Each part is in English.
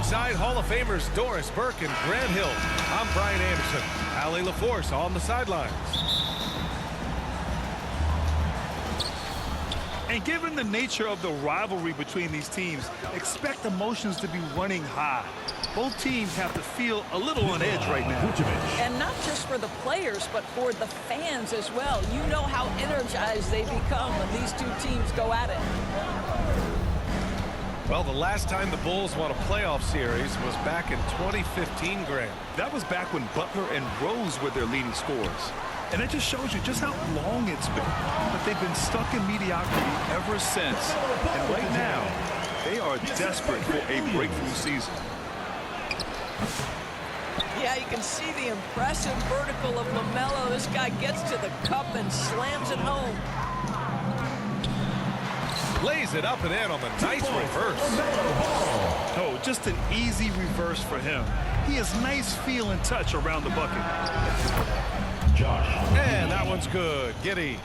Alongside Hall of Famers Doris Burke and Grant Hill, I'm Brian Anderson. Allie LaForce on the sidelines. And given the nature of the rivalry between these teams, expect emotions to be running high. Both teams have to feel a little on edge right now. And not just for the players, but for the fans as well. You know how energized they become when these two teams go at it. Well, the last time the Bulls won a playoff series was back in 2015, Grant. That was back when Butler and Rose were their leading scorers. And it just shows you just how long it's been. But they've been stuck in mediocrity ever since. And right now, they are desperate for a breakthrough season. Yeah, you can see the impressive vertical of LaMelo. This guy gets to the cup and slams it home. Lays it up and in on the nice reverse. Oh, just an easy reverse for him. He has nice feel and touch around the bucket. And that one's good. Giddey.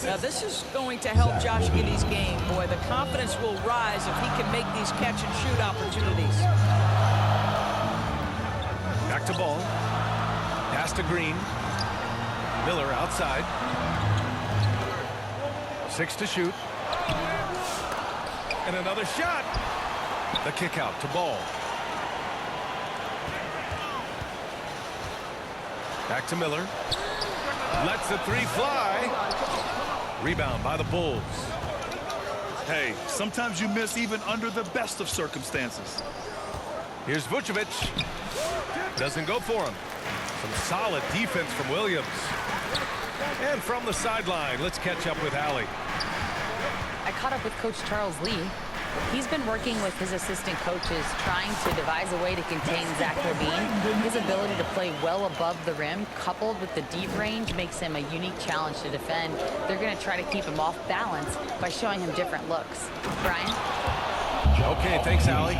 Now this is going to help Josh Giddey's game. Boy, the confidence will rise if he can make these catch-and-shoot opportunities. Back to ball. Pass to Green. Miller outside. 6 to shoot. And another shot. The kick out to Ball. Back to Miller. Lets the three fly. Rebound by the Bulls. Hey, sometimes you miss even under the best of circumstances. Here's Vucevic. Doesn't go for him. Some solid defense from Williams. And from the sideline, let's catch up with Allie. I caught up with Coach Charles Lee. He's been working with his assistant coaches trying to devise a way to contain Zach LaVine. His ability to play well above the rim, coupled with the deep range, makes him a unique challenge to defend. They're going to try to keep him off balance by showing him different looks. Brian? Okay, thanks, Allie.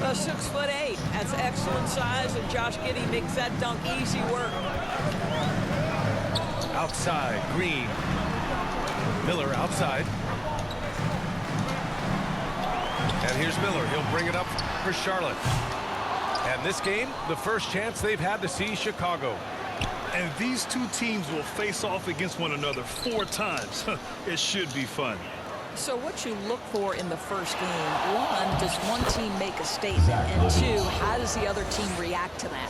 6'8". That's excellent size, and Josh Giddey makes that dunk easy work. Outside, Green. Miller outside. And here's Miller. He'll bring it up for Charlotte. And this game, the first chance they've had to see Chicago. And these two teams will face off against one another 4 times. It should be fun. So what you look for in the first game, 1, does one team make a statement? And 2, how does the other team react to that?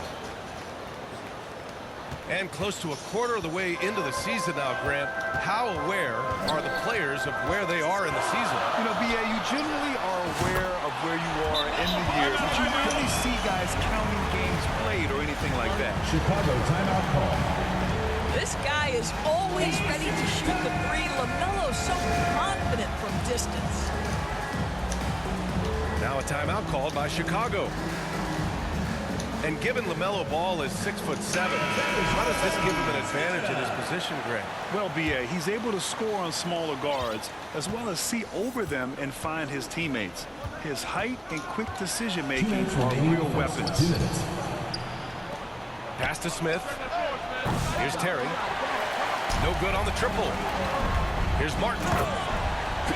And close to a quarter of the way into the season now, Grant, how aware are the players of where they are in the season? You know, B.A., you generally are aware of where you are in the year, but you rarely see guys counting games played or anything like that. Chicago timeout call. This guy is always ready to shoot the three. LaMelo so confident from distance. Now a timeout called by Chicago. And given LaMelo Ball is 6'7", how does this give him an advantage in his position, Grant? Well, B.A., he's able to score on smaller guards, as well as see over them and find his teammates. His height and quick decision-making are real weapons. Pass to Smith. Here's Terry. No good on the triple. Here's Martin.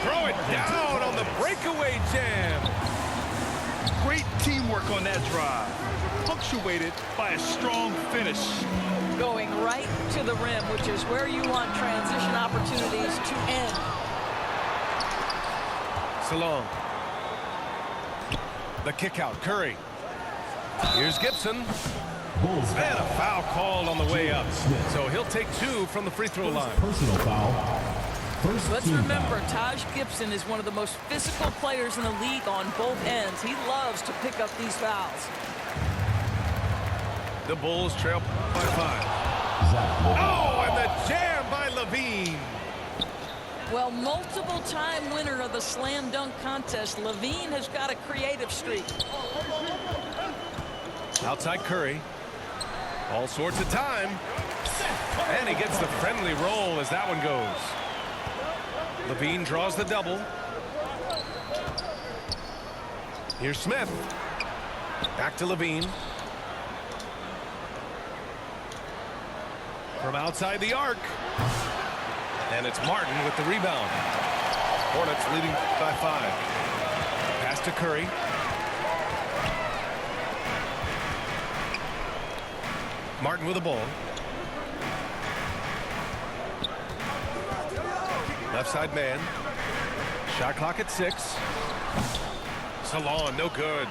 Throw it down on the breakaway jam. Great teamwork on that drive, punctuated by a strong finish. Going right to the rim, which is where you want transition opportunities to end. Salong. The kick out, Curry. Here's Gibson. And a foul called on the way up. So he'll take 2 from the free throw line. Personal foul. Let's remember, Taj Gibson is one of the most physical players in the league on both ends. He loves to pick up these fouls. The Bulls trail by 5. Oh, and the jam by LaVine. Well, multiple-time winner of the slam dunk contest, LaVine has got a creative streak. Outside Curry. All sorts of time. And he gets the friendly roll as that one goes. LaVine draws the double. Here's Smith. Back to LaVine. From outside the arc. And it's Martin with the rebound. Hornets leading by 5. Pass to Curry. Martin with the ball. Left side man. Shot clock at 6. Salon, no good.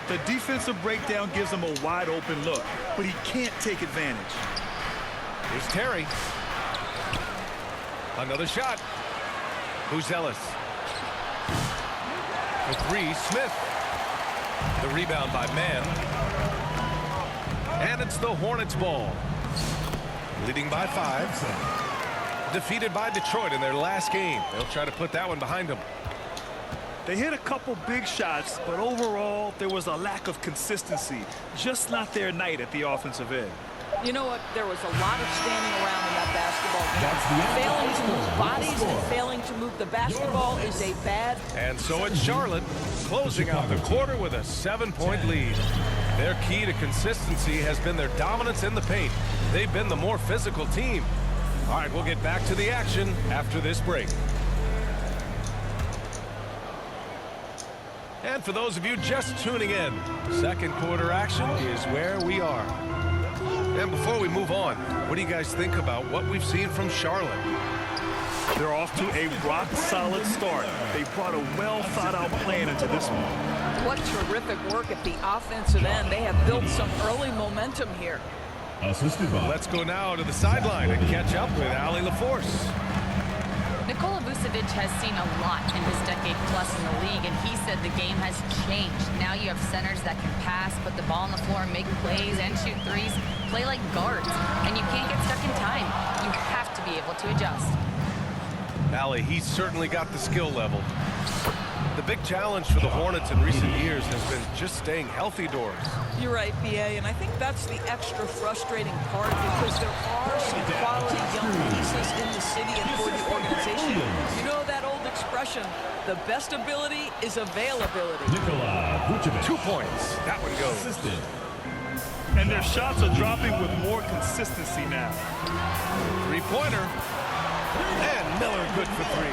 The defensive breakdown gives him a wide open look, but he can't take advantage. Here's Terry. Another shot. Buzelis. For 3, Smith. The rebound by Mann. And it's the Hornets ball. Leading by 5. Defeated by Detroit in their last game. They'll try to put that one behind them. They hit a couple big shots, but overall, there was a lack of consistency. Just not their night at the offensive end. You know what? There was a lot of standing around in that basketball game. Failing to move bodies and failing to move the basketball is a bad... And so it's Charlotte closing out the quarter with a 7-point lead. Their key to consistency has been their dominance in the paint. They've been the more physical team. All right, we'll get back to the action after this break. And for those of you just tuning in, second quarter action is where we are. And before we move on, what do you guys think about what we've seen from Charlotte? They're off to a rock-solid start. They brought a well-thought-out plan into this one. What terrific work at the offensive end. They have built some early momentum here. Let's go now to the sideline and catch up with Allie LaForce. Nikola Vucevic has seen a lot in his decade plus in the league, and he said the game has changed. Now you have centers that can pass, put the ball on the floor, make plays, and shoot threes, play like guards, and you can't get stuck in time. You have to be able to adjust. Allie, he's certainly got the skill level. The big challenge for the Hornets in recent years has been just staying healthy, Doris. You're right, B.A., and I think that's the extra frustrating part because there are some quality young pieces in the city and for the organization. You know that old expression, the best ability is availability. 2 points. That one goes. And their shots are dropping with more consistency now. Three-pointer. And Miller good for 3.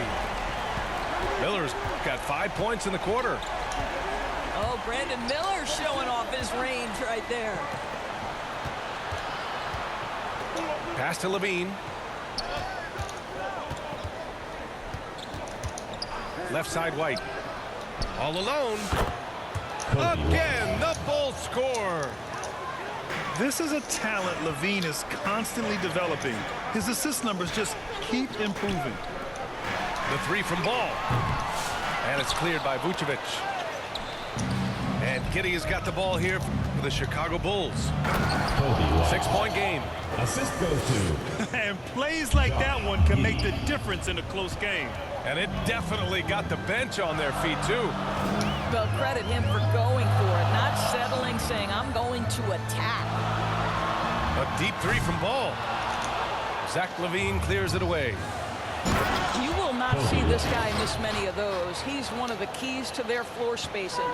Miller's got 5 points in the quarter. Oh, Brandon Miller showing off his range right there. Pass to Levine. Left side White. All alone. Again, the Bulls score. This is a talent Levine is constantly developing. His assist numbers just keep improving. The 3 from Ball. And it's cleared by Vucevic. And Giddey has got the ball here for the Chicago Bulls. 6-point game. Assist goes to. And plays like that one can make the difference in a close game. And it definitely got the bench on their feet, too. Well, credit him for going for it, not settling, saying, I'm going to attack. A deep 3 from Ball. Zach LaVine clears it away. You will not see this guy miss many of those. He's one of the keys to their floor spacing.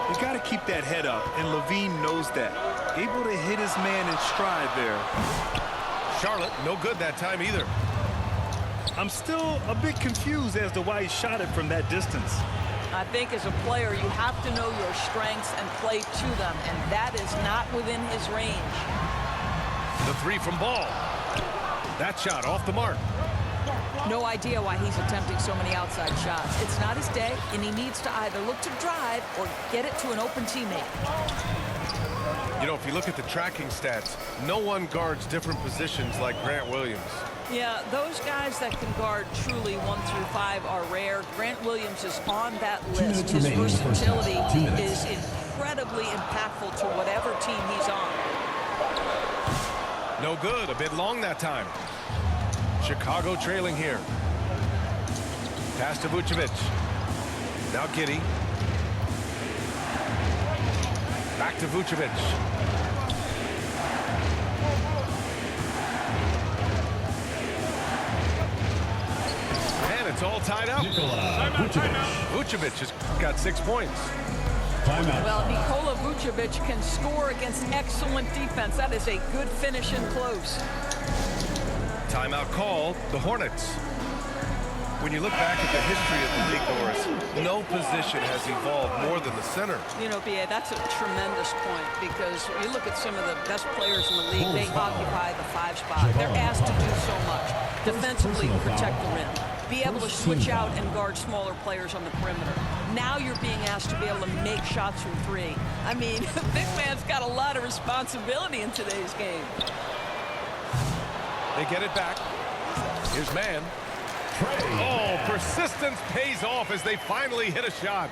You got to keep that head up, and Levine knows that. Able to hit his man in stride there. Charlotte, no good that time either. I'm still a bit confused as to why he shot it from that distance. I think as a player, you have to know your strengths and play to them, and that is not within his range. The 3 from Ball. That shot off the mark. No idea why he's attempting so many outside shots. It's not his day, and he needs to either look to drive or get it to an open teammate. You know, if you look at the tracking stats, no one guards different positions like Grant Williams. Yeah, those guys that can guard truly 1 through 5 are rare. Grant Williams is on that list. His versatility is incredibly impactful to whatever team he's on. No good, a bit long that time. Chicago trailing here. Pass to Vucevic. Now Giddey. Back to Vucevic. And it's all tied up. Vucevic has got 6 points. Well, Nikola Vucevic can score against excellent defense. That is a good finish in close. Timeout called, the Hornets. When you look back at the history of the league, Doris, no position has evolved more than the center. You know, B.A., that's a tremendous point because you look at some of the best players in the league, they occupy the 5 spot. They're asked to do so much. Defensively, protect the rim. Be able to switch out and guard smaller players on the perimeter. Now you're being asked to be able to make shots from 3. I mean, big man's got a lot of responsibility in today's game. They get it back. Here's man. Oh, persistence pays off as they finally hit a shot.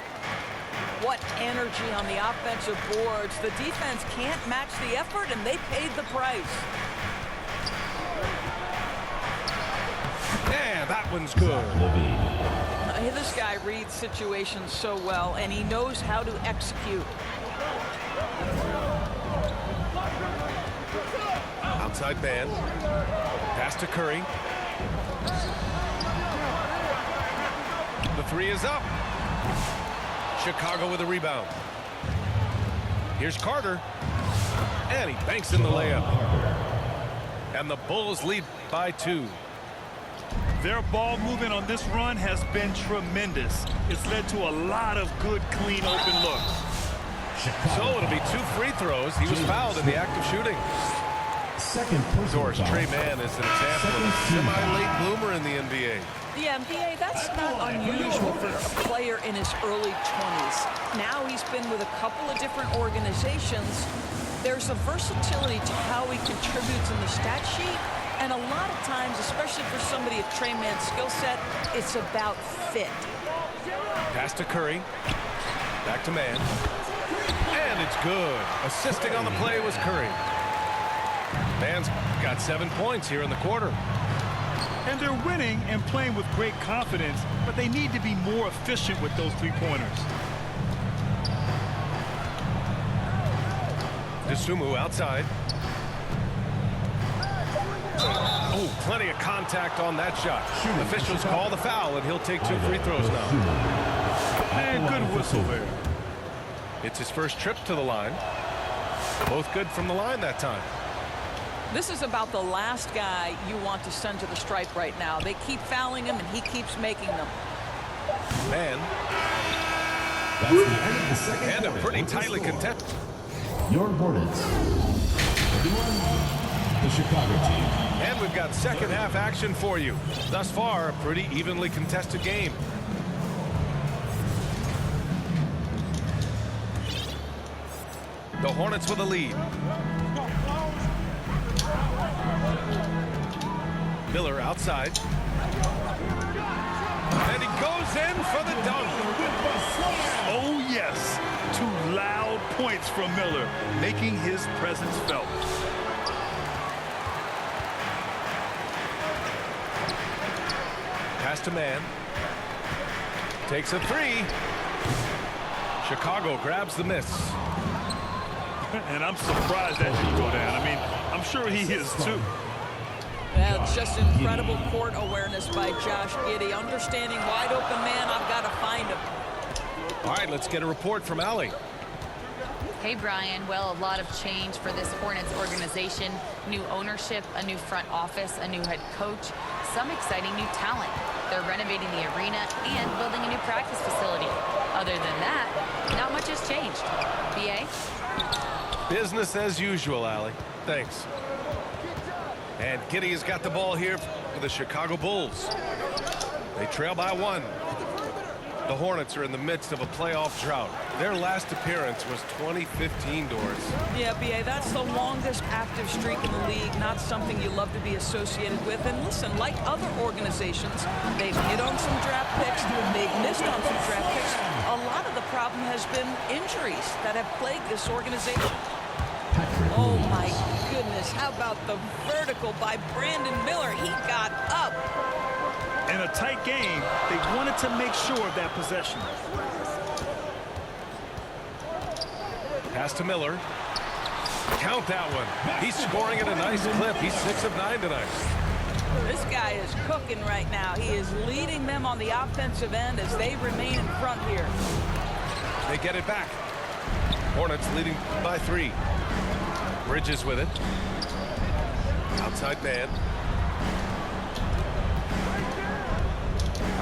What energy on the offensive boards. The defense can't match the effort, and they paid the price. Yeah, that one's good. This guy reads situations so well, and he knows how to execute. Outside man. Pass to Curry. The 3 is up. Chicago with a rebound. Here's Carter. And he banks in the layup. And the Bulls lead by 2. Their ball movement on this run has been tremendous. It's led to a lot of good, clean, open looks. So it'll be 2 free throws. He was fouled in the act of shooting. Doris, Trey Mann is an example of a semi-late bloomer in the NBA. Yeah, NBA, that's not unusual for a player in his early 20s. Now he's been with a couple of different organizations. There's a versatility to how he contributes in the stat sheet. And a lot of times, especially for somebody of Trey Mann's skill set, it's about fit. Pass to Curry. Back to Mann. And it's good. Assisting on the play was Curry. Mann's got 7 points here in the quarter. And they're winning and playing with great confidence, but they need to be more efficient with those 3-pointers. Dosunmu outside. Oh, plenty of contact on that shot. Officials call the foul, and he'll take 2 free throws now. And good whistle there. It's his first trip to the line. Both good from the line that time. This is about the last guy you want to send to the stripe right now. They keep fouling him, and he keeps making them. Man. And a pretty tightly contested. Your Hornets. The Chicago team. And we've got second half action for you. Thus far, a pretty evenly contested game. The Hornets with a lead. Miller outside. And he goes in for the dunk. Oh, yes. 2 loud points from Miller, making his presence felt. Pass to Mann. Takes a 3. Chicago grabs the miss. And I'm surprised that didn't go down. I mean, I'm sure he is too. Yeah, it's just incredible court awareness by Josh Giddey. Understanding wide open man, I've got to find him. All right, let's get a report from Allie. Hey, Brian. Well, a lot of change for this Hornets organization. New ownership, a new front office, a new head coach, some exciting new talent. They're renovating the arena and building a new practice facility. Other than that, not much has changed. B.A.? Business as usual, Allie. Thanks. And Giddey has got the ball here for the Chicago Bulls. They trail by 1. The Hornets are in the midst of a playoff drought. Their last appearance was 2015, Doris. Yeah, B.A., that's the longest active streak in the league, not something you love to be associated with. And listen, like other organizations, they've hit on some draft picks, they've missed on some draft picks. A lot of the problem has been injuries that have plagued this organization. Oh, my goodness. How about the vertical by Brandon Miller? He got up. In a tight game, they wanted to make sure of that possession. Pass to Miller. Count that one. He's scoring at a nice clip. He's 6 of 9 tonight. This guy is cooking right now. He is leading them on the offensive end as they remain in front here. They get it back. Hornets leading by 3. Bridges with it. Outside man.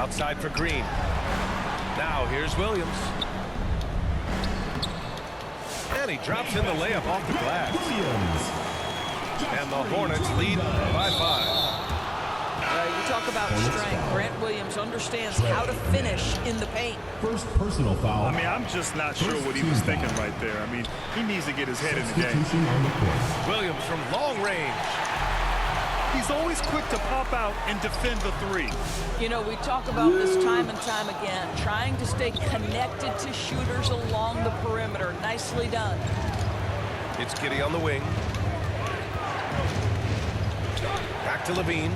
Outside for Green. Now here's Williams. And he drops in the layup off the glass. And the Hornets lead by 5. You talk about strength. Grant Williams understands how to finish in the paint. First personal foul. I mean, I'm just not sure what he was thinking right there. I mean, he needs to get his head in the game. Substitution on the court. Williams from long range. He's always quick to pop out and defend the three. You know, we talk about this time and time again, trying to stay connected to shooters along the perimeter. Nicely done. It's Giddey on the wing. Back to Levine.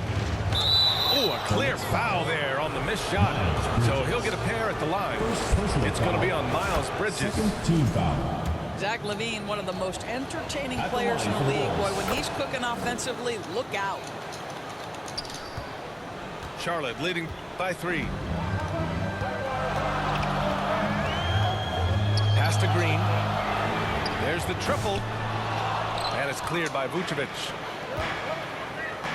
Oh, a clear foul there on the missed shot. So he'll get a pair at the line. It's going to be on Miles Bridges. Second team foul. Zach LaVine, one of the most entertaining players in the league. Boy, when he's cooking offensively, look out. Charlotte leading by 3. Pass to Green. There's the triple. And it's cleared by Vucevic.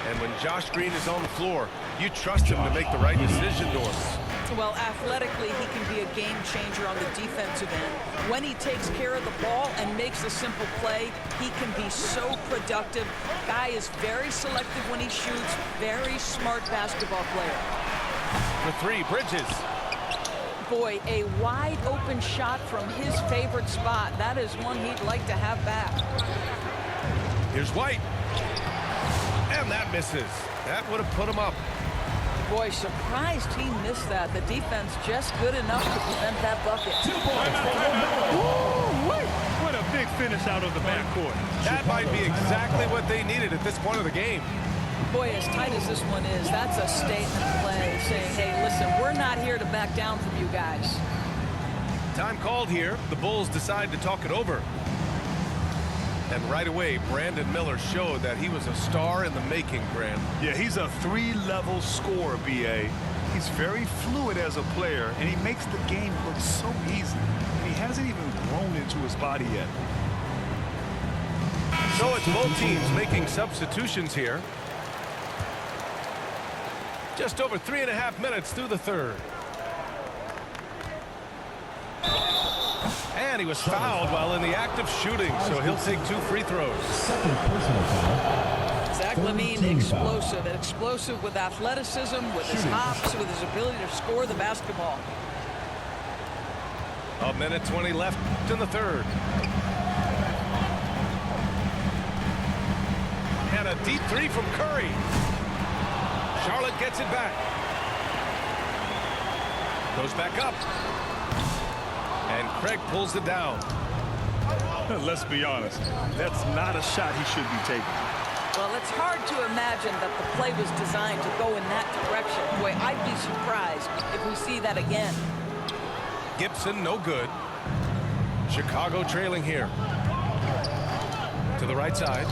And when Josh Green is on the floor, you trust him to make the right decision, North. Well, athletically, he can be a game changer on the defensive end. When he takes care of the ball and makes a simple play, he can be so productive. Guy is very selective when he shoots. Very smart basketball player. For 3, Bridges. Boy, a wide open shot from his favorite spot. That is one he'd like to have back. Here's White. And that misses. That would have put him up. Boy, surprised he missed that. The defense just good enough to prevent that bucket. 2 points for LaMelo. What a big finish out of the backcourt. That might be exactly what they needed at this point of the game. Boy, as tight as this one is, that's a statement play saying, hey, listen, we're not here to back down from you guys. Time called here. The Bulls decide to talk it over. And right away, Brandon Miller showed that he was a star in the making, Grant. Yeah, he's a 3-level scorer, B.A. He's very fluid as a player, and he makes the game look so easy. And he hasn't even grown into his body yet. So it's both teams making substitutions here. Just over 3.5 minutes through the third. And he was fouled while in the act of shooting, so he'll take 2 free throws. Second personal foul. Zach LaVine, explosive with athleticism, with his hops, with his ability to score the basketball. 1:20 left in the third. And a deep 3 from Curry. Charlotte gets it back. Goes back up. And Craig pulls it down. Let's be honest, that's not a shot he should be taking. Well, it's hard to imagine that the play was designed to go in that direction. Boy, I'd be surprised if we see that again. Gibson, no good. Chicago trailing here. To the right side.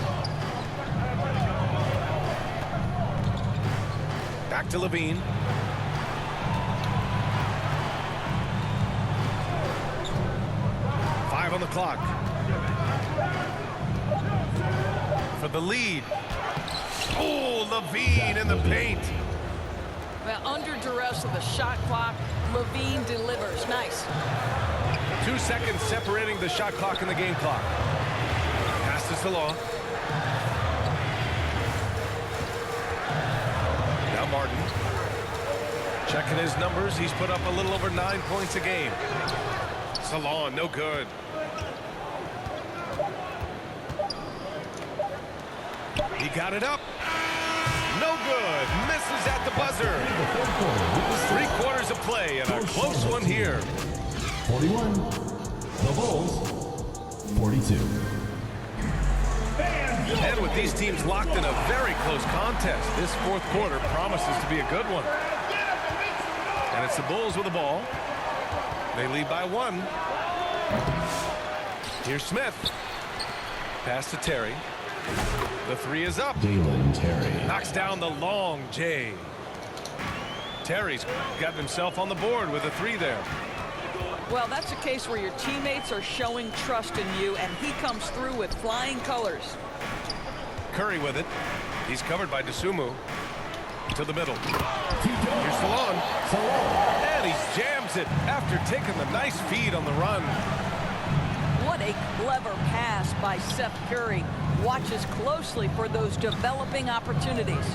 Back to Levine. On the clock for the lead. Oh, Levine in the paint. Well, under duress of the shot clock, Levine delivers. Nice. 2 seconds separating the shot clock and the game clock. Passes along. Now Martin checking his numbers. He's put up a little over 9 points a game. Salon, no good. He got it up. No good. Misses at the buzzer. 3/4 of play and a close one here. 41. The Bulls. 42. And with these teams locked in a very close contest, this 4th quarter promises to be a good one. And it's the Bulls with the ball. They lead by 1. Here's Smith. Pass to Terry. The 3 is up. Dalen Terry. Knocks down the long J. Terry's got himself on the board with a 3 there. Well, that's a case where your teammates are showing trust in you, and he comes through with flying colors. Curry with it. He's covered by Dosunmu. To the middle. Here's Salon. it after taking the nice feed on the run. What a clever pass by Seth Curry. Watches closely for those developing opportunities.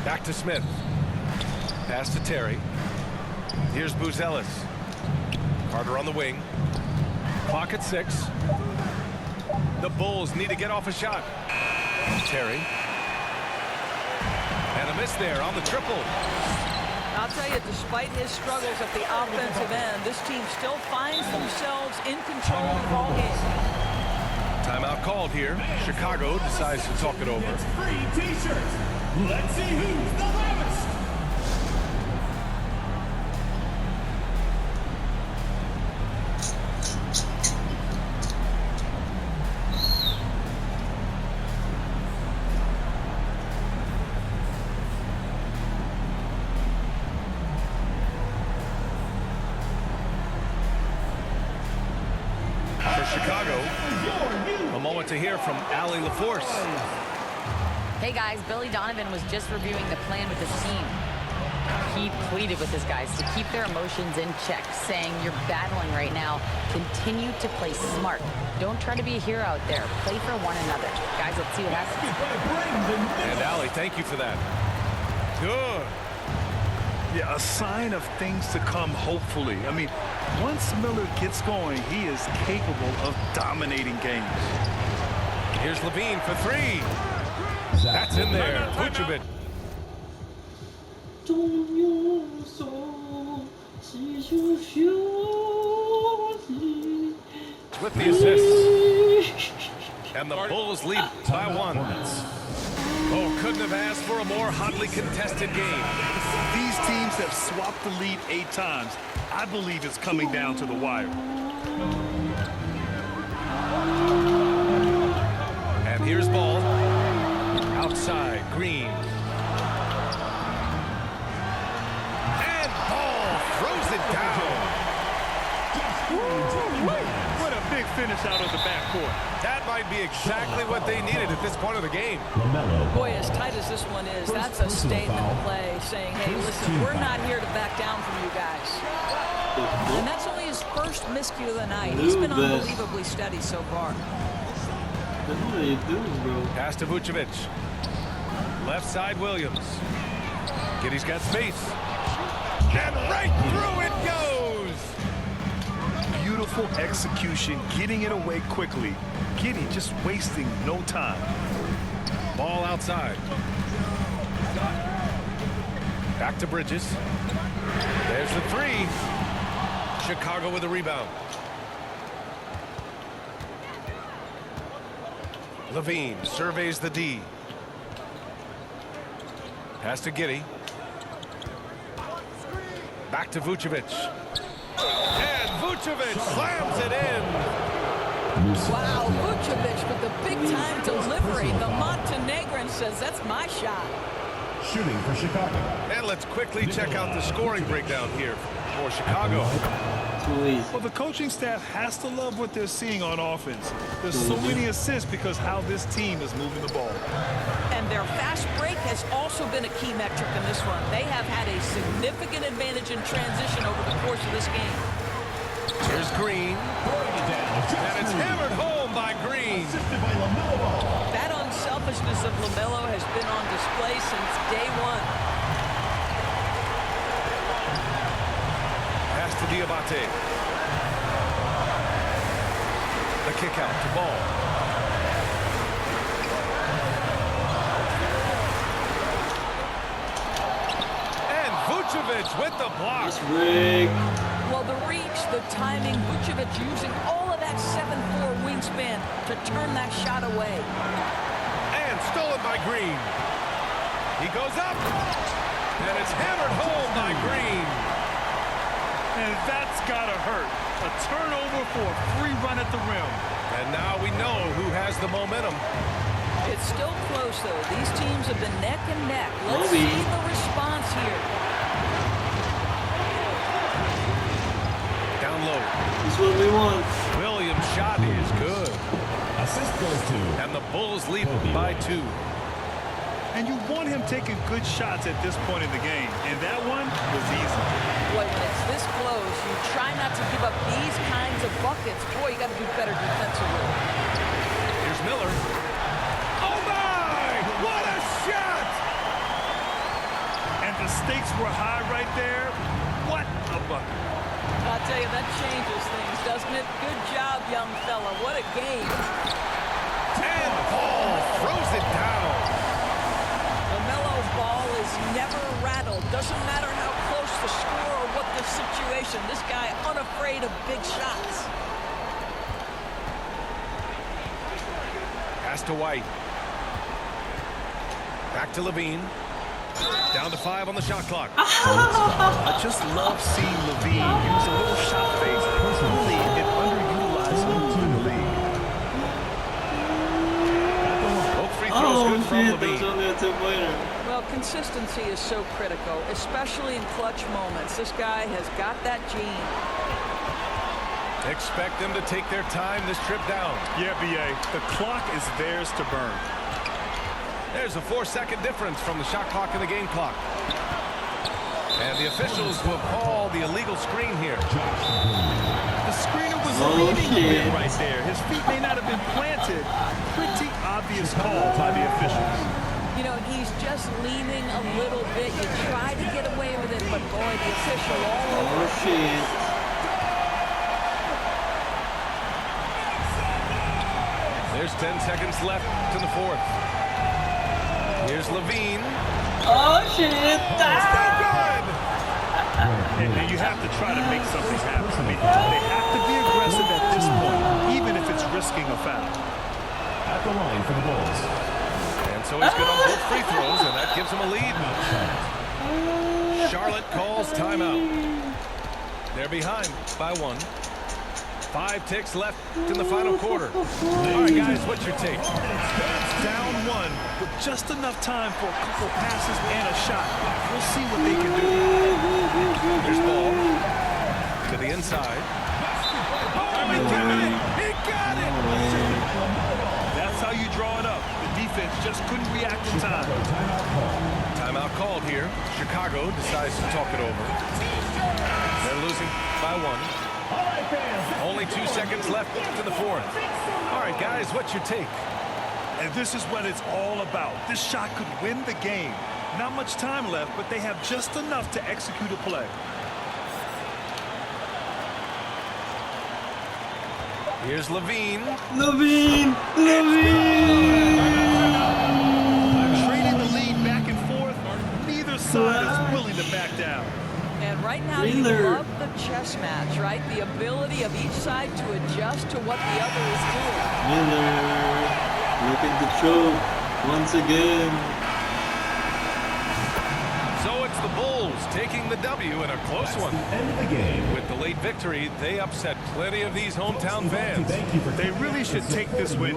Back to Smith. Pass to Terry. Here's Buzelis. Carter on the wing. Clock at 6. The Bulls need to get off a shot. Terry. And a miss there on the triple. I'll tell you, despite his struggles at the offensive end, this team still finds themselves in control of the ball game. Timeout called here. Chicago decides to talk it over. It's free T-shirts. Let's see who's the loudest. For Chicago, a moment to hear from Allie LaForce. Hey guys, Billy Donovan was just reviewing the plan with his team. He pleaded with his guys to keep their emotions in check, saying, "You're battling right now. Continue to play smart. Don't try to be a hero out there. Play for one another." Guys, let's see what happens. And Allie, thank you for that. Good. Yeah, a sign of things to come, hopefully. I mean, once Miller gets going, he is capable of dominating games. Here's Levine for 3. That's in there. Vucevic. With the assist. And the Bulls lead by 1. Oh, couldn't have asked for a more hotly contested game. These teams have swapped the lead 8 times. I believe it's coming down to the wire. And here's ball. Outside, Green. And ball throws it down. What a big finish out of the backcourt. That might be exactly what they needed at this point of the game. LaMelo. Boy, as tight as this one is, that's a statement play saying, hey, listen, we're not here to back down from you guys. And that's only his first miscue of the night. He's been unbelievably steady so far. What are you doing, bro? Pass to Vucevic. Left side, Williams. Giddy's got space. And right through it goes. Beautiful execution, getting it away quickly. Giddy just wasting no time. Ball outside. Back to Bridges. There's the 3. Chicago with a rebound. Levine surveys the D. Pass to Giddy. Back to Vucevic. And Vucevic slams it in. Wow, Vucevic with the big-time delivery. The Montenegrin says, that's my shot. Shooting for Chicago. And let's quickly check out the scoring breakdown here for Chicago. Too easy. Well, the coaching staff has to love what they're seeing on offense. There's so many assists because how this team is moving the ball. And their fast break has also been a key metric in this one. They have had a significant advantage in transition over the course of this game. Here's Green. And it's hammered home by Green. Assisted by LaMelo Ball. That unselfishness of LaMelo has been on display since day one. Pass to Diabate. The kick out to Ball. And Vucevic with the block. It's rigged. Well, the reach, the timing, Vucevic using all of that 7'4" wingspan to turn that shot away. And stolen by Green. He goes up. And it's hammered home by Green. And that's gotta hurt. A turnover for a free run at the rim. And now we know who has the momentum. It's still close, though. These teams have been neck and neck. Let's Kobe. see the response here. Down low. This is what we want. Williams' shot is good. Assist goes to And the Bulls lead by 2. And you want him taking good shots at this point in the game. And that one was easy. Boy, when it's this close, you try not to give up these kinds of buckets. Boy, you got to do better defensively. Here's Miller. Oh, my! What a shot! And the stakes were high right there. What a bucket. I'll tell you, that changes things, doesn't it? Good job, young fella. What a game. And Paul throws it down. LaMelo Ball is never rattled. Doesn't matter how close the score or what the situation. This guy unafraid of big shots. Pass to White. Back to Levine. Down to 5 on the shot clock. I just love seeing Levine use a little shot fake. Really an underutilized move in the league. Both free throws good from shit, that was Levine. only a 2-pointer. Well, consistency is so critical, especially in clutch moments. This guy has got that gene. Expect them to take their time this trip down. Yeah, B.A., the clock is theirs to burn. There's a 4-second difference from the shot clock and the game clock. And the officials will call the illegal screen here. The screener was Oh, leading a shit. bit right there. His feet may not have been planted. Pretty obvious call by the officials. You know, he's just leaning a little bit. You try to get away with it, but boy, the official all over. Oh shit. There's 10 seconds left in the fourth. Here's Levine. Oh shit. Good. And you have to try to make something happen. I mean, they have to be aggressive at this point, even if it's risking a foul. At the line for the Bulls. And so he's good on both free throws, and that gives him a lead. Charlotte calls timeout. They're behind by 1. 5 ticks left in the final quarter. All right, guys, what's your take? Down 1 with just enough time for a couple passes and a shot. We'll see what they can do. Here's Ball to the inside. Oh, he got it! He got it! That's how you draw it up. The defense just couldn't react in time. Timeout called here. Chicago decides to talk it over. They're losing by 1. Only 2 seconds left to the fourth. All right, guys, what's your take? And this is what it's all about. This shot could win the game. Not much time left, but they have just enough to execute a play. Here's Levine. Levine. Levine. Trading the lead back and forth. Neither side is willing to back down. And right now, you Miller. love the chess match, right? The ability of each side to adjust to what the other is doing. Miller. Looking to choke once again. So it's the Bulls taking the W in a close one. End of the game. With the late victory, they upset plenty of these hometown fans. Thank you for They really should take this win